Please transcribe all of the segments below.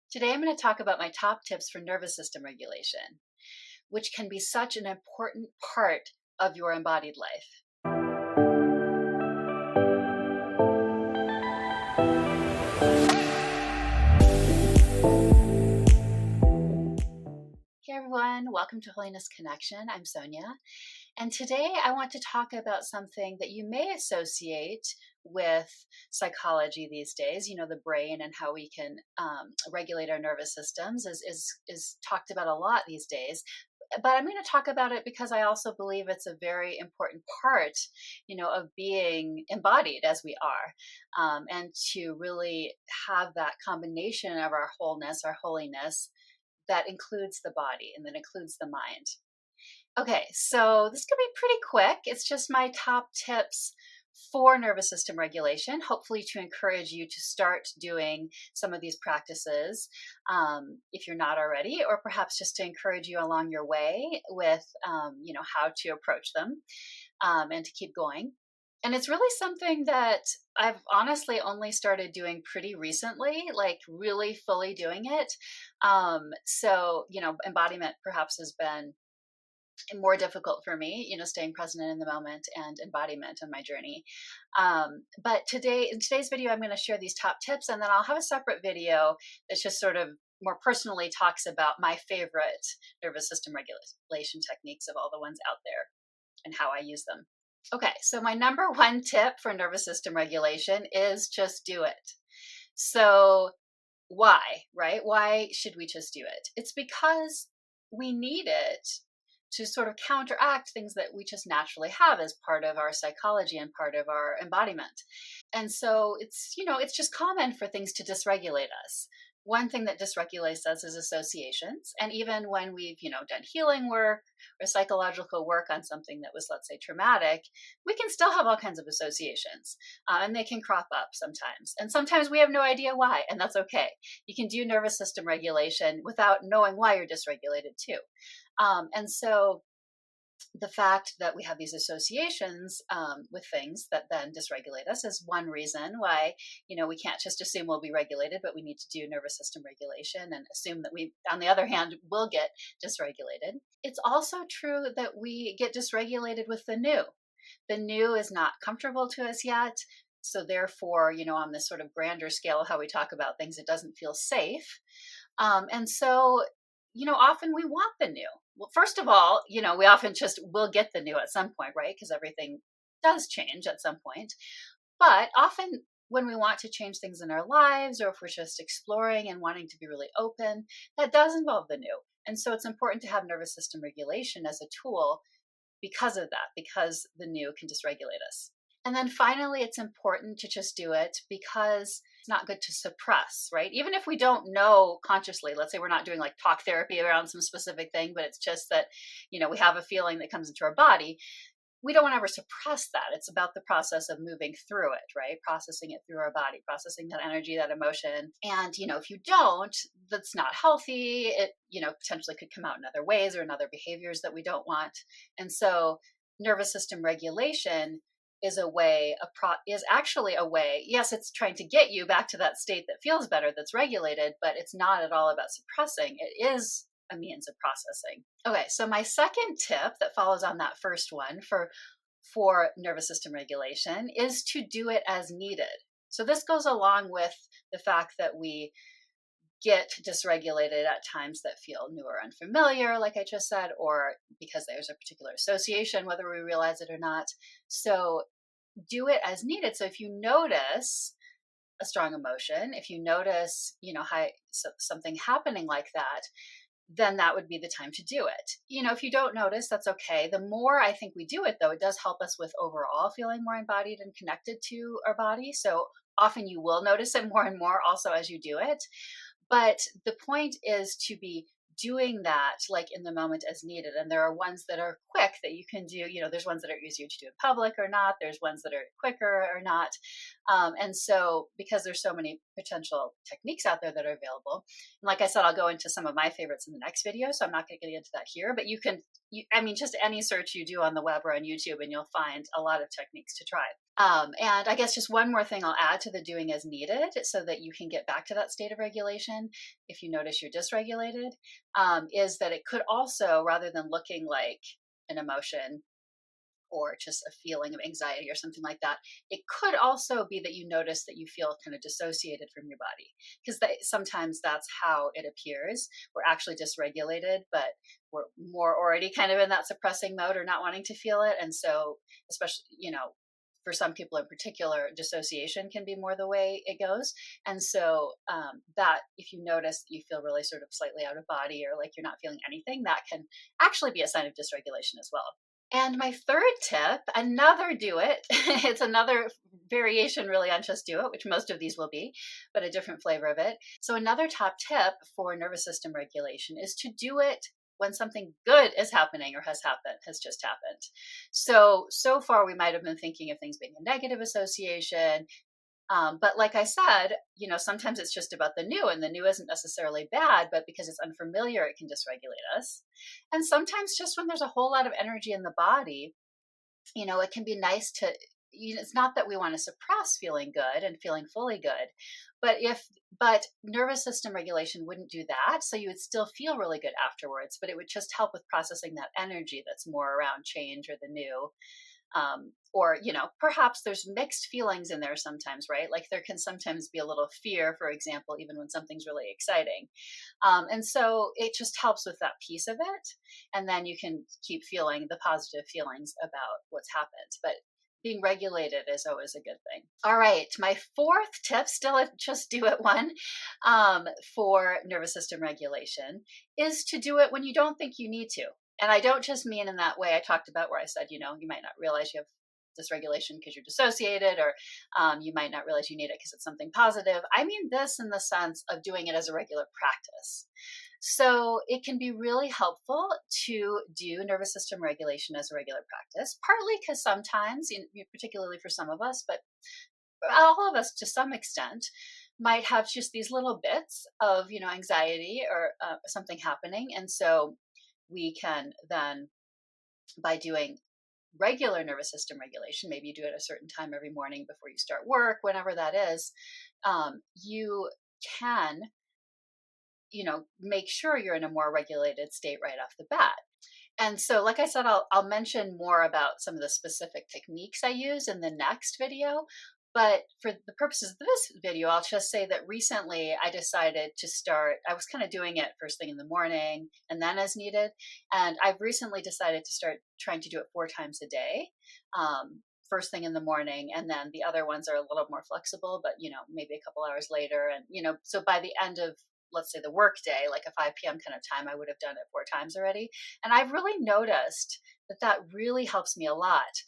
Today, I'm going to talk about my top tips for nervous system regulation, which can be such an important part of your embodied life. Hey everyone, welcome to Holiness Connection. I'm Sonia, and today I want to talk about something that you may associate with psychology these days. You know, the brain and how we can regulate our nervous systems is talked about a lot these days. But I'm going to talk about it because I also believe it's a very important part, of being embodied as we are, and to really have that combination of our wholeness, our holiness, that includes the body and that includes the mind. Okay, so this could be pretty quick. It's just my top tips for nervous system regulation, hopefully to encourage you to start doing some of these practices if you're not already, or perhaps just to encourage you along your way with, how to approach them and to keep going. And it's really something that I've honestly only started doing pretty recently, like really fully doing it. Embodiment perhaps has been more difficult for me, staying present in the moment and embodiment on my journey. But in today's video, I'm going to share these top tips, and then I'll have a separate video that's just sort of more personally talks about my favorite nervous system regulation techniques of all the ones out there and how I use them. Okay, so my number one tip for nervous system regulation is just do it. So why, right? Why should we just do it? It's because we need it to sort of counteract things that we just naturally have as part of our psychology and part of our embodiment. And so it's just common for things to dysregulate us. One thing that dysregulates us is associations. And even when we've, done healing work or psychological work on something that was, let's say, traumatic, we can still have all kinds of associations, and they can crop up sometimes. And sometimes we have no idea why, and that's okay. You can do nervous system regulation without knowing why you're dysregulated too. And so the fact that we have these associations with things that then dysregulate us is one reason why, we can't just assume we'll be regulated, but we need to do nervous system regulation and assume that we, on the other hand, will get dysregulated. It's also true that we get dysregulated with the new. The new is not comfortable to us yet. So therefore, on this sort of grander scale of how we talk about things, it doesn't feel safe. And so often we want the new. Well, first of all, we often just will get the new at some point, right? Because everything does change at some point. But often when we want to change things in our lives, or if we're just exploring and wanting to be really open, that does involve the new. And so it's important to have nervous system regulation as a tool because of that, because the new can dysregulate us. And then finally, it's important to just do it because it's not good to suppress, right? Even if we don't know consciously, let's say we're not doing like talk therapy around some specific thing, but it's just that, we have a feeling that comes into our body. We don't want to ever suppress that. It's about the process of moving through it, right? Processing it through our body, processing that energy, that emotion. And, if you don't, that's not healthy. It, potentially could come out in other ways or in other behaviors that we don't want. And so nervous system regulation is actually a way. Yes, it's trying to get you back to that state that feels better, that's regulated, but it's not at all about suppressing. It is a means of processing. Okay, so my second tip that follows on that first one for nervous system regulation is to do it as needed. So this goes along with the fact that we get dysregulated at times that feel new or unfamiliar, like I just said, or because there's a particular association, whether we realize it or not. So do it as needed. So if you notice a strong emotion, if you notice, something happening like that, then that would be the time to do it. If you don't notice, that's okay. The more I think we do it, though, it does help us with overall feeling more embodied and connected to our body. So often you will notice it more and more also as you do it. But the point is to be doing that like in the moment as needed. And there are ones that are quick that you can do. There's ones that are easier to do in public or not. There's ones that are quicker or not. And so because there's so many potential techniques out there that are available, and like I said, I'll go into some of my favorites in the next video. So I'm not going to get into that here, but just any search you do on the web or on YouTube, and you'll find a lot of techniques to try. And I guess just one more thing I'll add to the doing as needed so that you can get back to that state of regulation if you notice you're dysregulated, is that it could also, rather than looking like an emotion or just a feeling of anxiety or something like that, it could also be that you notice that you feel kind of dissociated from your body, because sometimes that's how it appears. We're actually dysregulated, but we're more already kind of in that suppressing mode or not wanting to feel it. And so, especially, for some people in particular, dissociation can be more the way it goes. And so that if you notice that you feel really sort of slightly out of body or like you're not feeling anything, that can actually be a sign of dysregulation as well. And my third tip, another do it. It's another variation really on just do it, which most of these will be, but a different flavor of it. So another top tip for nervous system regulation is to do it when something good is happening or has just happened. So far we might have been thinking of things being a negative association. But like I said, sometimes it's just about the new, and the new isn't necessarily bad, but because it's unfamiliar, it can dysregulate us. And sometimes just when there's a whole lot of energy in the body, it can be nice to, it's not that we want to suppress feeling good and feeling fully good, but nervous system regulation wouldn't do that. So you would still feel really good afterwards, but it would just help with processing that energy that's more around change or the new. Or perhaps there's mixed feelings in there sometimes, right? Like there can sometimes be a little fear, for example, even when something's really exciting. And so it just helps with that piece of it. And then you can keep feeling the positive feelings about what's happened. But being regulated is always a good thing. All right, my fourth tip, still a just do it one, for nervous system regulation, is to do it when you don't think you need to. And I don't just mean in that way I talked about where I said, you might not realize you have dysregulation because you're dissociated, or you might not realize you need it because it's something positive. I mean this in the sense of doing it as a regular practice. So it can be really helpful to do nervous system regulation as a regular practice, partly because sometimes, particularly for some of us, but all of us to some extent, might have just these little bits of, anxiety or something happening. And so we can then, by doing regular nervous system regulation, maybe you do it at a certain time every morning before you start work, whenever that is, you can, make sure you're in a more regulated state right off the bat. And so, like I said, I'll mention more about some of the specific techniques I use in the next video. But for the purposes of this video, I'll just say that recently I decided to I was kind of doing it first thing in the morning and then as needed. And I've recently decided to start trying to do it 4 times a day, first thing in the morning. And then the other ones are a little more flexible, but, maybe a couple hours later. And, so by the end of, let's say, the work day, like a 5 p.m. kind of time, I would have done it 4 times already. And I've really noticed that really helps me a lot.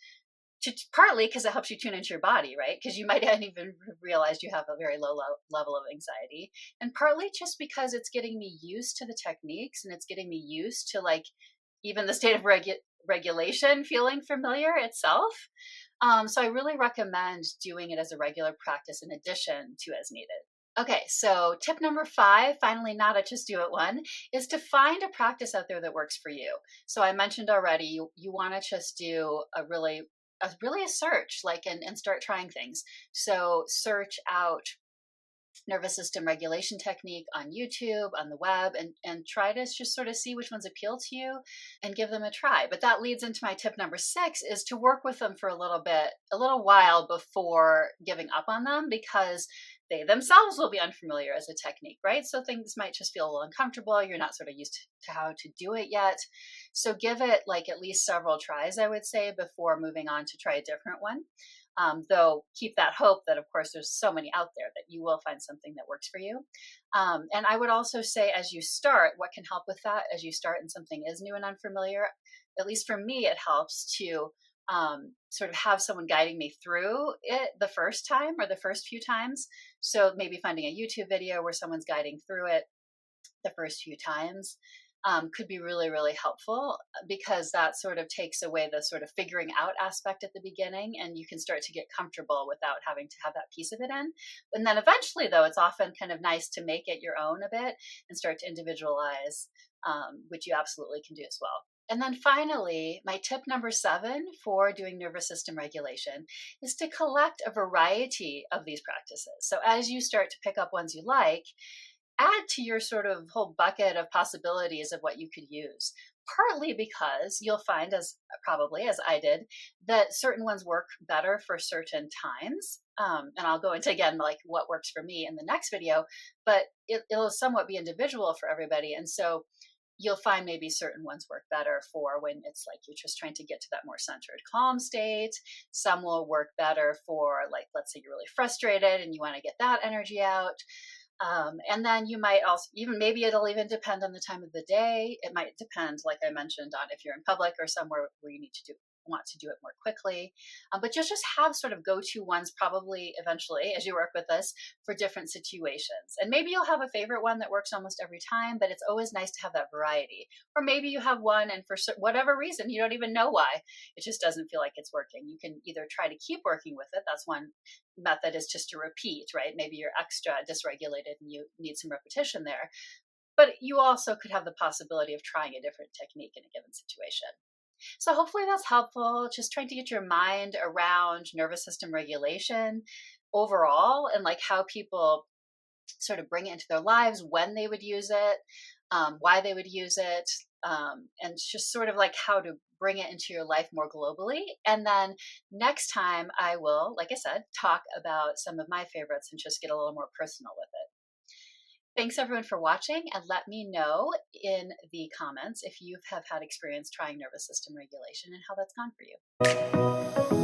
Partly because it helps you tune into your body, right? Because you might not even realize you have a very low level of anxiety. And partly just because it's getting me used to the techniques, and it's getting me used to like even the state of regulation feeling familiar itself. So I really recommend doing it as a regular practice in addition to as needed. Okay, so tip number 5, finally not a just do it one, is to find a practice out there that works for you. So I mentioned already, you want to just do a search, and start trying things. So search out nervous system regulation technique on YouTube, on the web, and try to just sort of see which ones appeal to you and give them a try. But that leads into my tip number 6, is to work with them for a little while before giving up on them, because they themselves will be unfamiliar as a technique, right? So things might just feel a little uncomfortable. You're not sort of used to how to do it yet. So give it at least several tries, I would say, before moving on to try a different one. Though keep that hope that, of course, there's so many out there that you will find something that works for you. And I would also say, as you start, what can help with that, as you start and something is new and unfamiliar, at least for me, it helps to sort of have someone guiding me through it the first time or the first few times. So maybe finding a YouTube video where someone's guiding through it the first few times could be really, really helpful, because that sort of takes away the sort of figuring out aspect at the beginning, and you can start to get comfortable without having to have that piece of it in. And then eventually, though, it's often kind of nice to make it your own a bit and start to individualize, which you absolutely can do as well. And then finally, my tip number 7 for doing nervous system regulation is to collect a variety of these practices. So as you start to pick up ones you like, add to your sort of whole bucket of possibilities of what you could use. Partly because you'll find, as probably as I did, that certain ones work better for certain times. And I'll go into again like what works for me in the next video, but it'll somewhat be individual for everybody. And so you'll find maybe certain ones work better for when it's like you're just trying to get to that more centered, calm state. Some will work better for, like, let's say you're really frustrated and you want to get that energy out. And then you might also, even maybe it'll even depend on the time of the day. It might depend, like I mentioned, on if you're in public or somewhere where you want to do it more quickly. But you'll just have sort of go-to ones probably eventually as you work with this for different situations. And maybe you'll have a favorite one that works almost every time, but it's always nice to have that variety. Or maybe you have one and for whatever reason, you don't even know why, it just doesn't feel like it's working. You can either try to keep working with it. That's one method, is just to repeat, right? Maybe you're extra dysregulated and you need some repetition there. But you also could have the possibility of trying a different technique in a given situation. So hopefully that's helpful. Just trying to get your mind around nervous system regulation overall, and like how people sort of bring it into their lives, when they would use it, why they would use it, and just sort of like how to bring it into your life more globally. And then next time I will, like I said, talk about some of my favorites and just get a little more personal with it. Thanks everyone for watching, and let me know in the comments if you have had experience trying nervous system regulation and how that's gone for you.